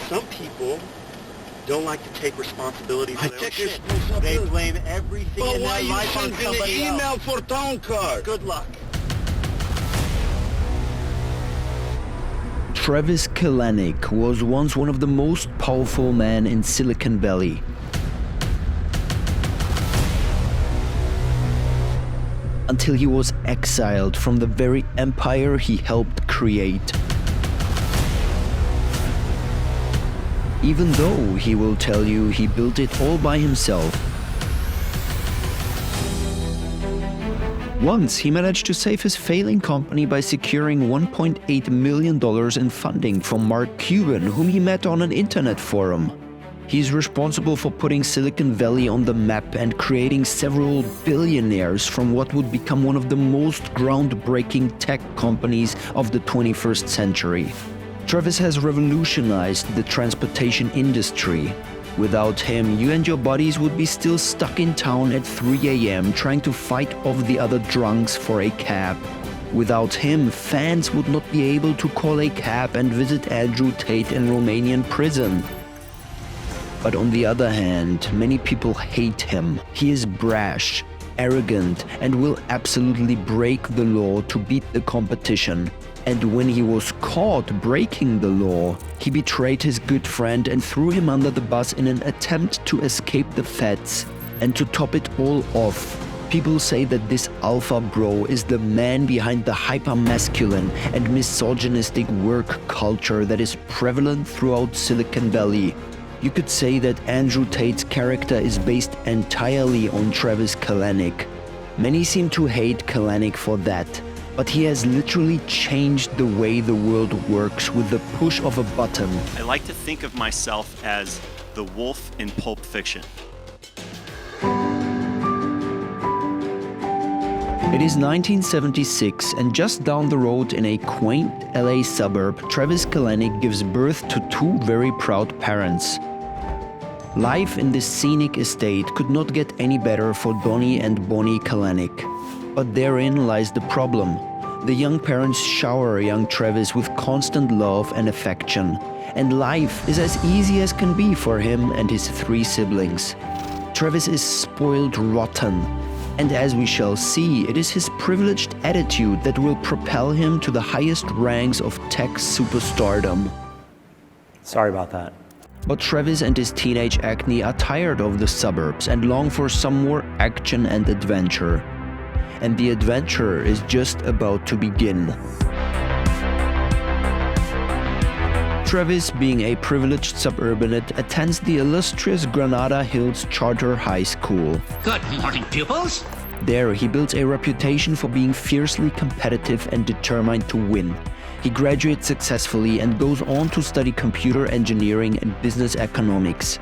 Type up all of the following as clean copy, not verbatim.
Some people don't like to take responsibility for their own shit. They blame everything Well, in why their you life on sending somebody an email else. for town card? Good luck. Travis Kalanick was once one of the most powerful men in Silicon Valley. Until he was exiled from the very empire he helped create. Even though he will tell you he built it all by himself. Once, he managed to save his failing company by securing $1.8 million in funding from Mark Cuban, whom he met on an internet forum. He's responsible for putting Silicon Valley on the map and creating several billionaires from what would become one of the most groundbreaking tech companies of the 21st century. Travis has revolutionized the transportation industry. Without him, you and your buddies would be still stuck in town at 3 a.m. trying to fight off the other drunks for a cab. Without him, fans would not be able to call a cab and visit Andrew Tate in Romanian prison. But on the other hand, many people hate him. He is brash, arrogant, and will absolutely break the law to beat the competition. And when he was caught breaking the law, he betrayed his good friend and threw him under the bus in an attempt to escape the feds. And to top it all off, people say that this alpha bro is the man behind the hyper-masculine and misogynistic work culture that is prevalent throughout Silicon Valley. You could say that Andrew Tate's character is based entirely on Travis Kalanick. Many seem to hate Kalanick for that. But he has literally changed the way the world works with the push of a button. I like to think of myself as the wolf in Pulp Fiction. It is 1976, and just down the road in a quaint LA suburb, Travis Kalanick gives birth to two very proud parents. Life in this scenic estate could not get any better for Donnie and Bonnie Kalanick. But therein lies the problem. The young parents shower young Travis with constant love and affection, and life is as easy as can be for him and his three siblings. Travis is spoilt rotten, and as we shall see, it is his privileged attitude that will propel him to the highest ranks of tech superstardom. Sorry about that. But Travis and his teenage acne are tired of the suburbs and long for some more action and adventure. And the adventure is just about to begin. Travis, being a privileged suburbanite, attends the illustrious Granada Hills Charter High School. Good morning, pupils. There, he builds a reputation for being fiercely competitive and determined to win. He graduates successfully and goes on to study computer engineering and business economics.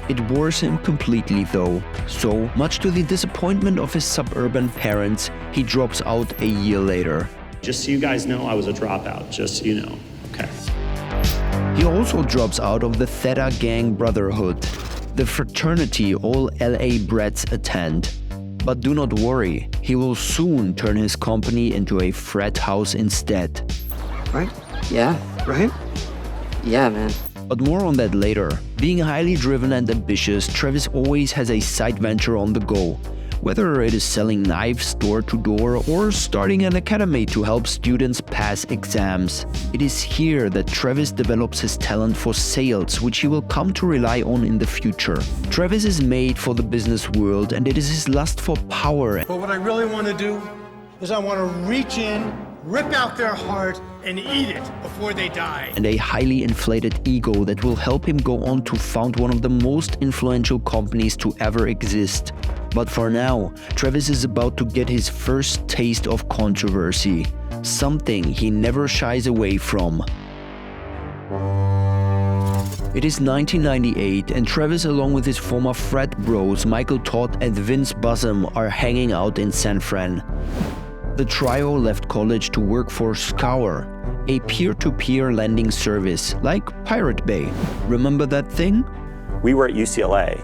It bores him completely though, so, much to the disappointment of his suburban parents, he drops out a year later. Just so you guys know, I was a dropout, just so you know, okay? He also drops out of the Theta Gang brotherhood, the fraternity all LA brats attend. But do not worry, he will soon turn his company into a frat house instead. Right? Yeah, right? Yeah, man. But more on that later. Being highly driven and ambitious, Travis always has a side venture on the go. Whether it is selling knives door to door or starting an academy to help students pass exams. It is here that Travis develops his talent for sales, which he will come to rely on in the future. Travis is made for the business world, and it is his lust for power. But what I really want to do is I want to reach in, rip out their heart, and eat it before they die. And a highly inflated ego that will help him go on to found one of the most influential companies to ever exist. But for now, Travis is about to get his first taste of controversy, something he never shies away from. It is 1998, and Travis, along with his former frat bros Michael Todd and Vince Bussum, are hanging out in San Fran. The trio left college to work for Scour, a peer-to-peer lending service, like Pirate Bay. Remember that thing? We were at UCLA,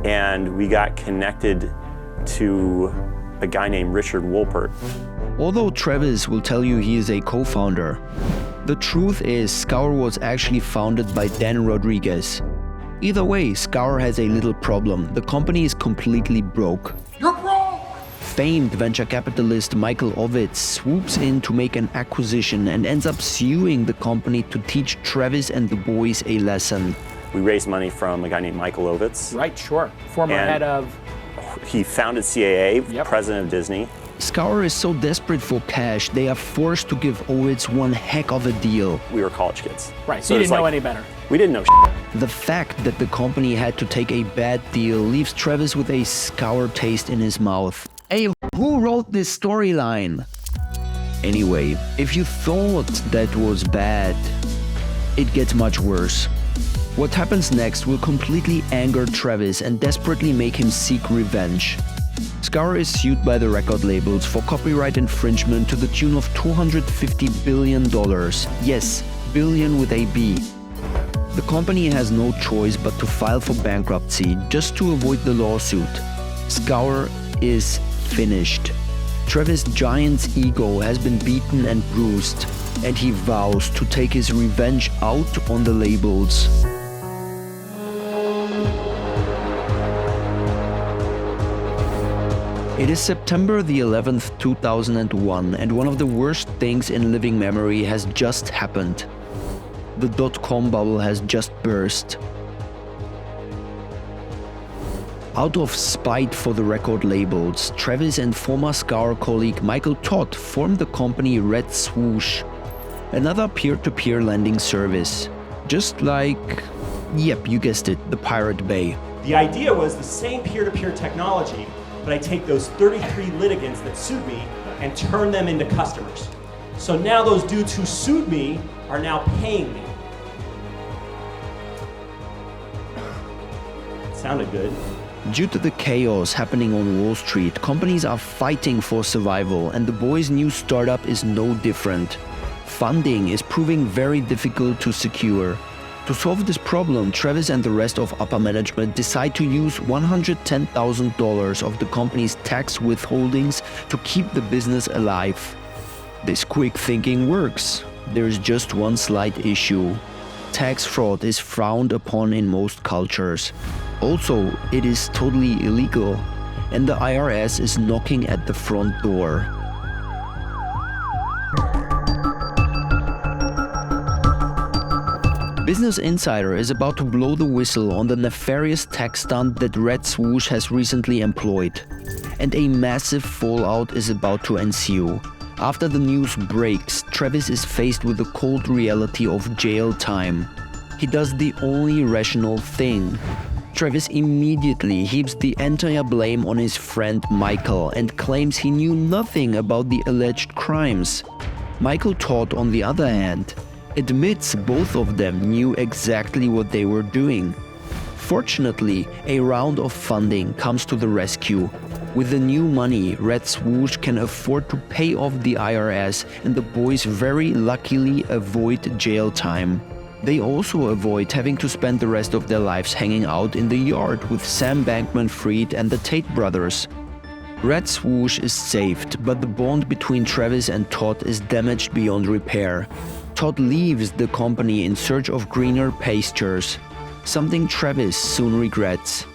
and we got connected to a guy named Richard Wolpert. Although Travis will tell you he is a co-founder, The truth is, Scour was actually founded by Dan Rodriguez. Either way, Scour has a little problem. The company is completely broke. You're broke! Famed venture capitalist Michael Ovitz swoops in to make an acquisition and ends up suing the company to teach Travis and the boys a lesson. We raised money from a guy named Michael Ovitz. Right, sure. Former And head of... He founded CAA, Yep. president of Disney. Scour is so desperate for cash, they are forced to give Ovitz one heck of a deal. We were college kids. Right, so you it's didn't know like, any better. We didn't know The fact that the company had to take a bad deal leaves Travis with a sour taste in his mouth. Hey, who wrote this storyline? Anyway, if you thought that was bad, it gets much worse. What happens next will completely anger Travis and desperately make him seek revenge. Scour is sued by the record labels for copyright infringement to the tune of $250 billion. Yes, billion with a B. The company has no choice but to file for bankruptcy just to avoid the lawsuit. Scour is finished. Travis' giant's ego has been beaten and bruised, and he vows to take his revenge out on the labels. It is September the 11th, 2001, and one of the worst things in living memory has just happened. The dot-com bubble has just burst. Out of spite for the record labels, Travis and former Scour colleague Michael Todd formed the company Red Swoosh, another peer-to-peer lending service. Just like, yep, you guessed it, the Pirate Bay. The idea was the same peer-to-peer technology, but I take those 33 litigants that sued me and turn them into customers. So now those dudes who sued me are now paying me. Sounded good. Due to the chaos happening on Wall Street, companies are fighting for survival, and the boys' new startup is no different. Funding is proving very difficult to secure. To solve this problem, Travis and the rest of upper management decide to use $110,000 of the company's tax withholdings to keep the business alive. This quick thinking works. There's just one slight issue. Tax fraud is frowned upon in most cultures. Also, it is totally illegal, and the IRS is knocking at the front door. Business Insider is about to blow the whistle on the nefarious tax stunt that Red Swoosh has recently employed. And a massive fallout is about to ensue. After the news breaks, Travis is faced with the cold reality of jail time. He does the only rational thing. Travis immediately heaps the entire blame on his friend Michael and claims he knew nothing about the alleged crimes. Michael Todd, on the other hand, admits both of them knew exactly what they were doing. Fortunately, a round of funding comes to the rescue. With the new money, Red Swoosh can afford to pay off the IRS, and the boys very luckily avoid jail time. They also avoid having to spend the rest of their lives hanging out in the yard with Sam Bankman-Fried and the Tate brothers. Red Swoosh is saved, but the bond between Travis and Todd is damaged beyond repair. Todd leaves the company in search of greener pastures, something Travis soon regrets.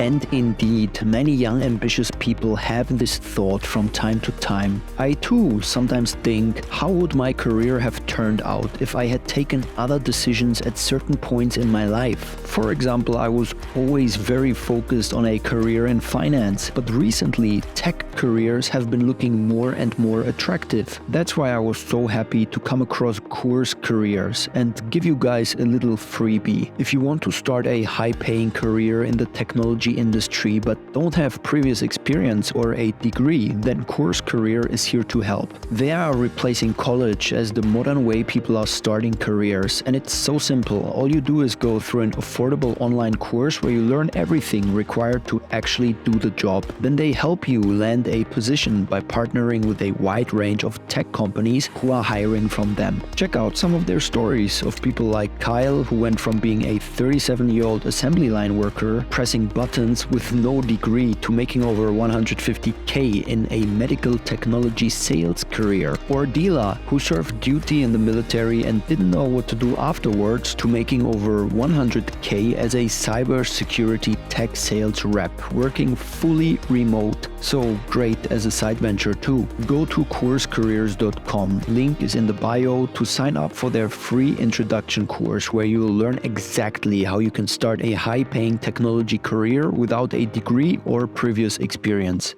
And indeed, many young ambitious people have this thought from time to time. I too sometimes think, how would my career have turned out if I had taken other decisions at certain points in my life? For example, I was always very focused on a career in finance, but recently tech careers have been looking more and more attractive. That's why I was so happy to come across Course Careers and give you guys a little freebie. If you want to start a high-paying career in the technology industry but don't have previous experience or a degree, then Course Career is here to help. They are replacing college as the modern way people are starting careers, and it's so simple. All you do is go through an affordable online course where you learn everything required to actually do the job. Then they help you land a position by partnering with a wide range of tech companies who are hiring from them. Check out some of their stories of people like Kyle, who went from being a 37-year-old assembly line worker pressing buttons consultants with no degree to making over $150K in a medical technology sales career, or Dila, who served duty in the military and didn't know what to do afterwards, to making over $100K as a cybersecurity tech sales rep, working fully remote. So great as a side venture too. Go to coursecareers.com. Link is in the bio to sign up for their free introduction course, where you will learn exactly how you can start a high-paying technology career without a degree or previous experience.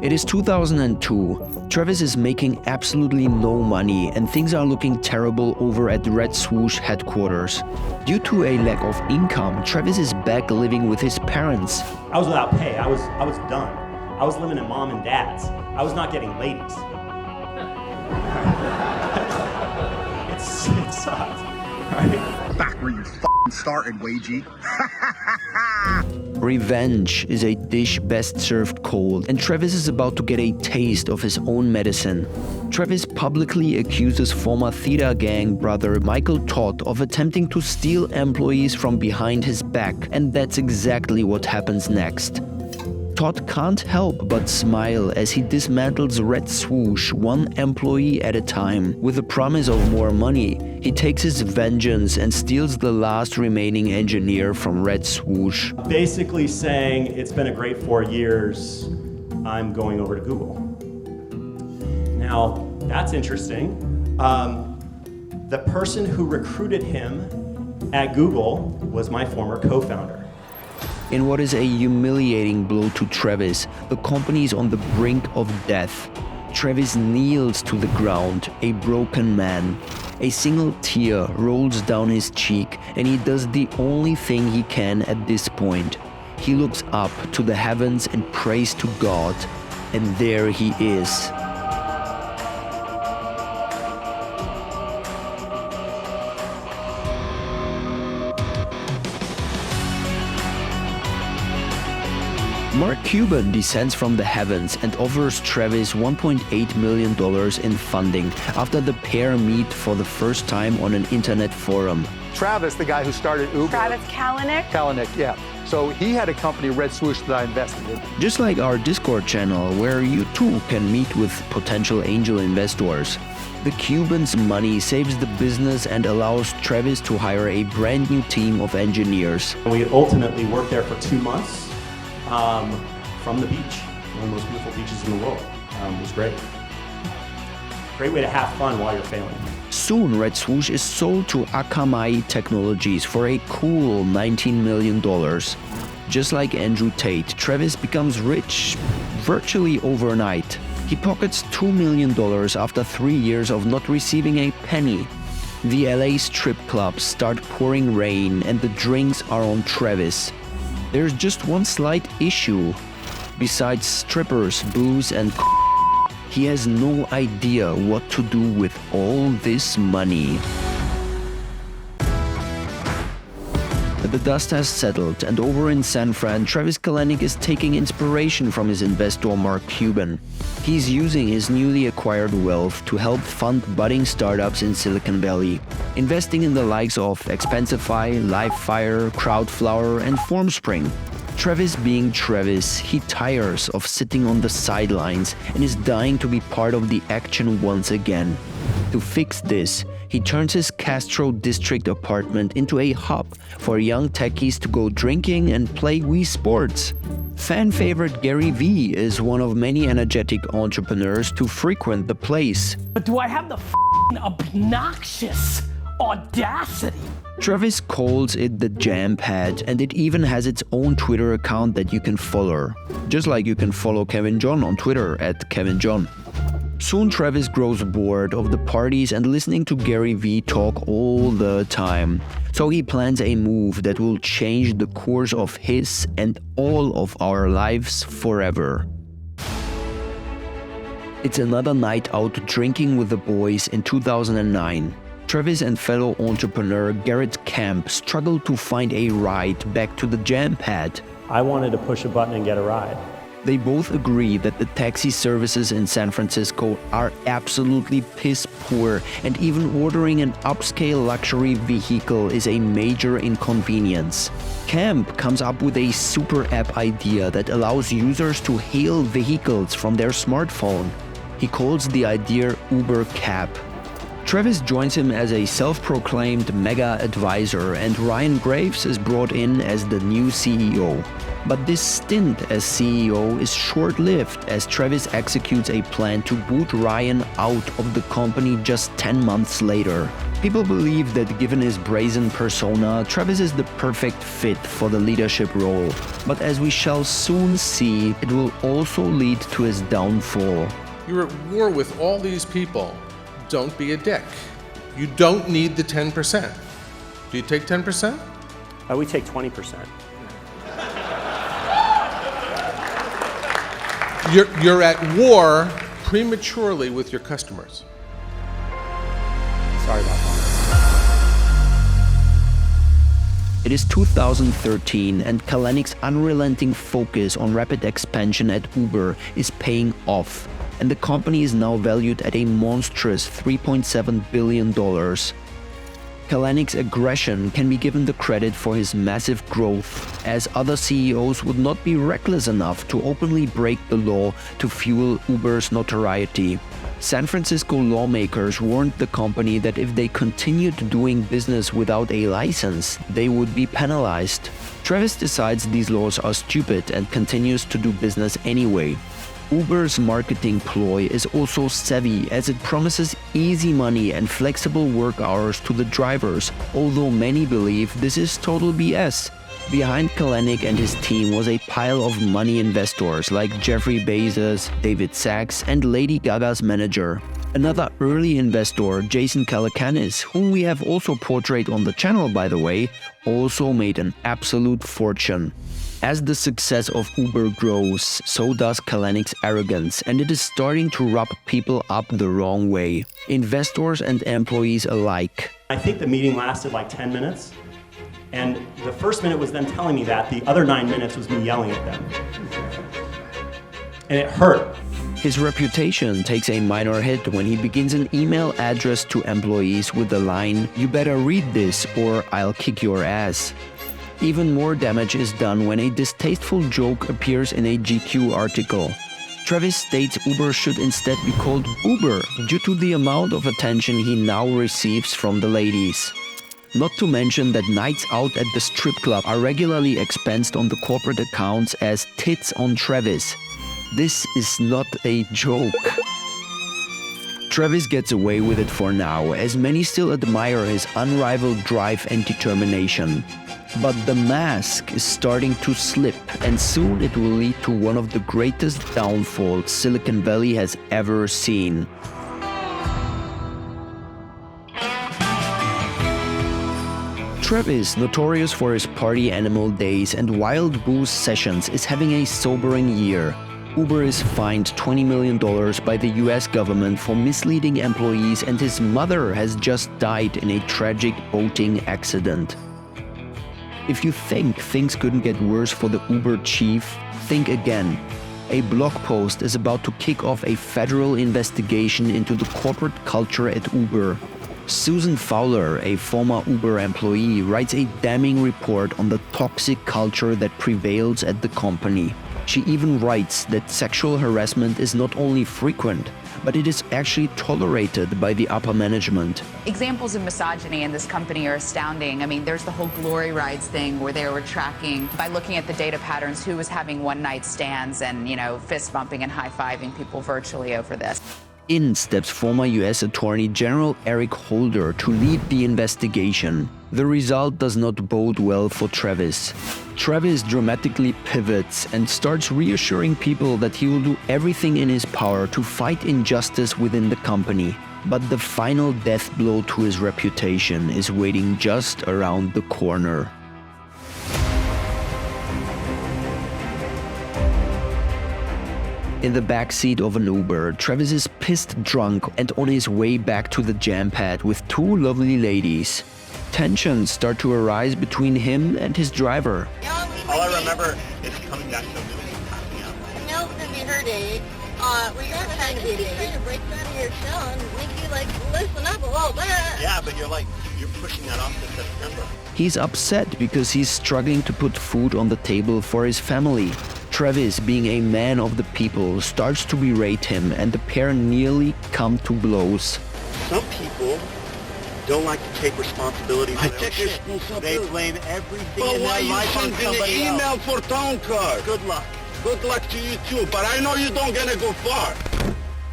It is 2002. Travis is making absolutely no money and things are looking terrible over at Red Swoosh headquarters. Due to a lack of income, Travis is back living with his parents. I was without pay. I was done. I was living at mom and dad's. I was not getting ladies. It sucked. Right? Back where you f***ing started, Wagey. Revenge is a dish best served cold, and Travis is about to get a taste of his own medicine. Travis publicly accuses former Theta Gang brother Michael Todd of attempting to steal employees from behind his back, and that's exactly what happens next. Todd can't help but smile as he dismantles Red Swoosh one employee at a time. With the promise of more money, he takes his vengeance and steals the last remaining engineer from Red Swoosh. Basically saying, it's been a great 4 years, I'm going over to Google. Now, that's interesting. The person who recruited him at Google was my former co-founder. In what is a humiliating blow to Travis, the company is on the brink of death. Travis kneels to the ground, a broken man. A single tear rolls down his cheek, and he does the only thing he can at this point. He looks up to the heavens and prays to God, and there he is. Mark Cuban descends from the heavens and offers Travis $1.8 million in funding after the pair meet for the first time on an internet forum. Travis, the guy who started Uber. Travis Kalanick? Kalanick, yeah. So he had a company, Red Swoosh, that I invested in. Just like our Discord channel, where you too can meet with potential angel investors. The Cuban's money saves the business and allows Travis to hire a brand new team of engineers. We ultimately worked there for 2 months. From the beach, one of the most beautiful beaches in the world. It was great. Great way to have fun while you're failing. Soon, Red Swoosh is sold to Akamai Technologies for a cool $19 million. Just like Andrew Tate, Travis becomes rich virtually overnight. He pockets $2 million after 3 years of not receiving a penny. The LA strip clubs start pouring rain and the drinks are on Travis. There's just one slight issue. Besides strippers, booze, and he has no idea what to do with all this money. The dust has settled, and over in San Fran, Travis Kalanick is taking inspiration from his investor Mark Cuban. He's using his newly acquired wealth to help fund budding startups in Silicon Valley, investing in the likes of Expensify, Livefire, Crowdflower, and Formspring. Travis being Travis, he tires of sitting on the sidelines and is dying to be part of the action once again. To fix this, he turns his Castro District apartment into a hub for young techies to go drinking and play Wii Sports. Fan favorite Gary Vee is one of many energetic entrepreneurs to frequent the place. But do I have the f***ing obnoxious audacity? Travis calls it the Jam Pad, and it even has its own Twitter account that you can follow. Just like you can follow Kevin John on Twitter at Kevin John. Soon Travis grows bored of the parties and listening to Gary Vee talk all the time. So he plans a move that will change the course of his and all of our lives forever. It's another night out drinking with the boys in 2009. Travis and fellow entrepreneur Garrett Camp struggle to find a ride back to the Jam Pad. I wanted to push a button and get a ride. They both agree that the taxi services in San Francisco are absolutely piss poor, and even ordering an upscale luxury vehicle is a major inconvenience. Camp comes up with a super app idea that allows users to hail vehicles from their smartphone. He calls the idea Uber Cab. Travis joins him as a self-proclaimed mega advisor, and Ryan Graves is brought in as the new CEO. But this stint as CEO is short-lived, as Travis executes a plan to boot Ryan out of the company just 10 months later. People believe that given his brazen persona, Travis is the perfect fit for the leadership role. But as we shall soon see, it will also lead to his downfall. You're at war with all these people. Don't be a dick. You don't need the 10%. Do you take 10%? We take 20%. You're at war prematurely with your customers. Sorry about that. It is 2013, and Kalanick's unrelenting focus on rapid expansion at Uber is paying off, and the company is now valued at a monstrous $3.7 billion. Kalanick's aggression can be given the credit for his massive growth, as other CEOs would not be reckless enough to openly break the law to fuel Uber's notoriety. San Francisco lawmakers warned the company that if they continued doing business without a license, they would be penalized. Travis decides these laws are stupid and continues to do business anyway. Uber's marketing ploy is also savvy, as it promises easy money and flexible work hours to the drivers, although many believe this is total BS. Behind Kalanick and his team was a pile of money investors like Jeffrey Bezos, David Sachs, and Lady Gaga's manager. Another early investor, Jason Calacanis, whom we have also portrayed on the channel by the way, also made an absolute fortune. As the success of Uber grows, so does Kalanick's arrogance, and it is starting to rub people up the wrong way, investors and employees alike. I think the meeting lasted like 10 minutes, and the first minute was them telling me that, the other 9 minutes was me yelling at them. And it hurt. His reputation takes a minor hit when he begins an email address to employees with the line, "You better read this or I'll kick your ass." Even more damage is done when a distasteful joke appears in a GQ article. Travis states Uber should instead be called Uber due to the amount of attention he now receives from the ladies. Not to mention that nights out at the strip club are regularly expensed on the corporate accounts as tits on Travis. This is not a joke. Travis gets away with it for now, as many still admire his unrivaled drive and determination. But the mask is starting to slip, and soon it will lead to one of the greatest downfalls Silicon Valley has ever seen. Travis, notorious for his party animal days and wild booze sessions, is having a sobering year. Uber is fined $20 million by the US government for misleading employees, and his mother has just died in a tragic boating accident. If you think things couldn't get worse for the Uber chief, think again. A blog post is about to kick off a federal investigation into the corporate culture at Uber. Susan Fowler, a former Uber employee, writes a damning report on the toxic culture that prevails at the company. She even writes that sexual harassment is not only frequent, but it is actually tolerated by the upper management. Examples of misogyny in this company are astounding. I mean, there's the whole glory rides thing where they were tracking, by looking at the data patterns, who was having one-night stands and, fist bumping and high-fiving people virtually over this. In steps former US Attorney General Eric Holder to lead the investigation. The result does not bode well for Travis. Travis dramatically pivots and starts reassuring people that he will do everything in his power to fight injustice within the company. But the final death blow to his reputation is waiting just around the corner. In the backseat of an Uber, Travis is pissed drunk and on his way back to the jam pad with two lovely ladies. Tensions start to arise between him and his driver. All I remember is coming back to the movie and passing out. No, her day. Well, you're not trying to be a baby. Trying to break you out of your shell and make you, like, listen up a little bit. Yeah, but you're pushing that off to September. He's upset because he's struggling to put food on the table for his family. Travis, being a man of the people, starts to berate him and the pair nearly come to blows. Some people don't like to take responsibility for their shit. They blame everything But in why their you life on sending an somebody email else. for town card? Good luck. Good luck to you too, but I know you don't gonna go far.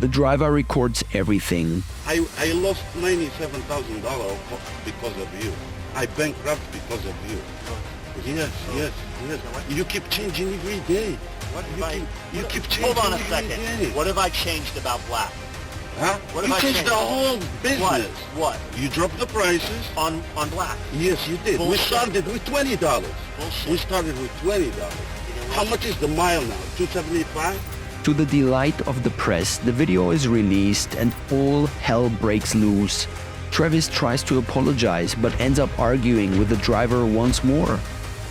The driver records everything. I lost $97,000 because of you. I bankrupt because of you. Yes. You keep changing every day. You keep changing. Hold on a every second. day. What have I changed about black? Huh? What You have I changed changed? the whole business. What? You dropped the prices. On black? Yes, you did. We Bullshit. started with $20. Bullshit. We started with $20. How much is the mile now? $2.75? To the delight of the press, the video is released and all hell breaks loose. Travis tries to apologize but ends up arguing with the driver once more.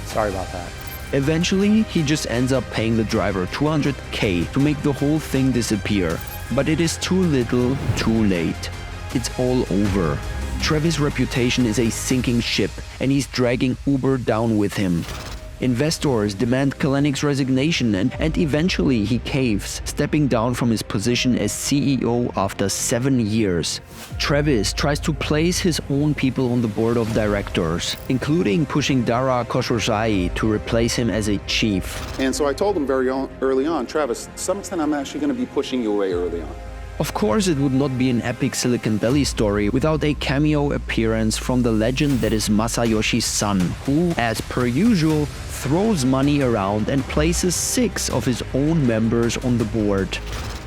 Sorry about that. Eventually, he just ends up paying the driver $200K to make the whole thing disappear. But it is too little, too late. It's all over. Travis' reputation is a sinking ship and he's dragging Uber down with him. Investors demand Kalanick's resignation and eventually he caves, stepping down from his position as CEO after 7 years. Travis tries to place his own people on the board of directors, including pushing Dara Khosrowshahi to replace him as a chief. And so I told him very early on, Travis, to some extent I'm actually going to be pushing you away early on. Of course, it would not be an epic Silicon Valley story without a cameo appearance from the legend that is Masayoshi's son, who, as per usual, throws money around and places 6 of his own members on the board.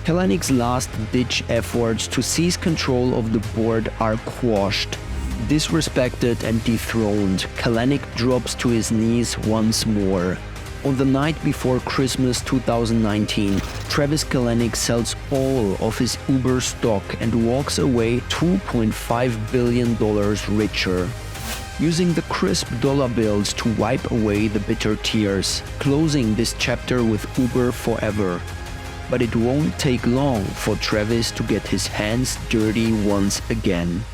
Kalanick's last-ditch efforts to seize control of the board are quashed. Disrespected and dethroned, Kalanick drops to his knees once more. On the night before Christmas 2019, Travis Kalanick sells all of his Uber stock and walks away $2.5 billion richer, using the crisp dollar bills to wipe away the bitter tears, closing this chapter with Uber forever. But it won't take long for Travis to get his hands dirty once again.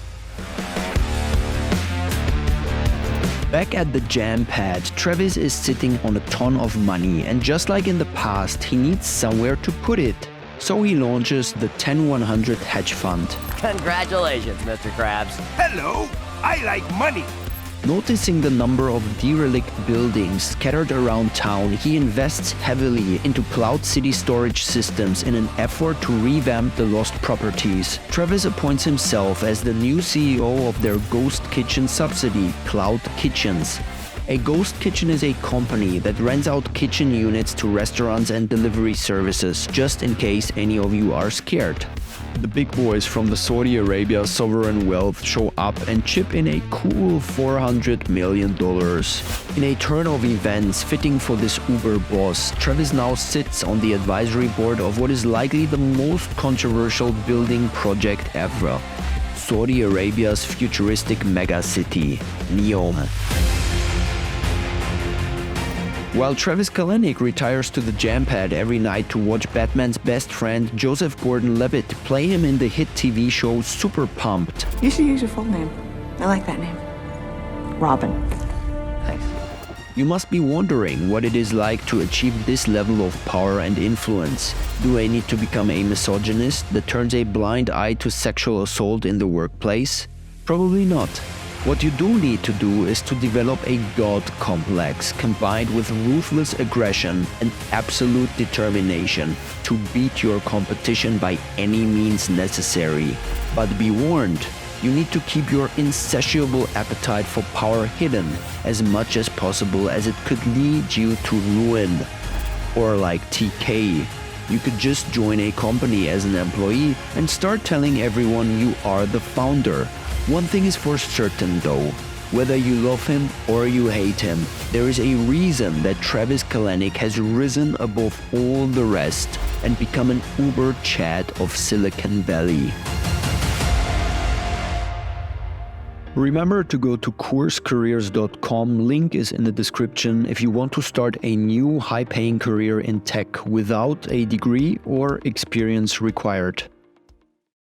Back at the jam pad, Travis is sitting on a ton of money, and just like in the past, he needs somewhere to put it. So he launches the 10100 hedge fund. Congratulations, Mr. Krabs. Hello, I like money. Noticing the number of derelict buildings scattered around town, he invests heavily into cloud city storage systems in an effort to revamp the lost properties. Travis appoints himself as the new CEO of their Ghost Kitchen subsidy, Cloud Kitchens. A ghost kitchen is a company that rents out kitchen units to restaurants and delivery services, just in case any of you are scared. The big boys from the Saudi Arabia sovereign wealth show up and chip in a cool $400 million. In a turn of events fitting for this Uber boss, Travis now sits on the advisory board of what is likely the most controversial building project ever: Saudi Arabia's futuristic megacity, Neom. While Travis Kalanick retires to the jam pad every night to watch Batman's best friend Joseph Gordon-Levitt play him in the hit TV show Super Pumped. You should use your full name. I like that name. Robin. Thanks. You must be wondering what it is like to achieve this level of power and influence. Do I need to become a misogynist that turns a blind eye to sexual assault in the workplace? Probably not. What you do need to do is to develop a god complex combined with ruthless aggression and absolute determination to beat your competition by any means necessary. But be warned, you need to keep your insatiable appetite for power hidden as much as possible, as it could lead you to ruin. Or like TK, you could just join a company as an employee and start telling everyone you are the founder. One thing is for certain though, whether you love him or you hate him, there is a reason that Travis Kalanick has risen above all the rest and become an Uber Chad of Silicon Valley. Remember to go to courscareers.com, link is in the description, if you want to start a new high-paying career in tech without a degree or experience required.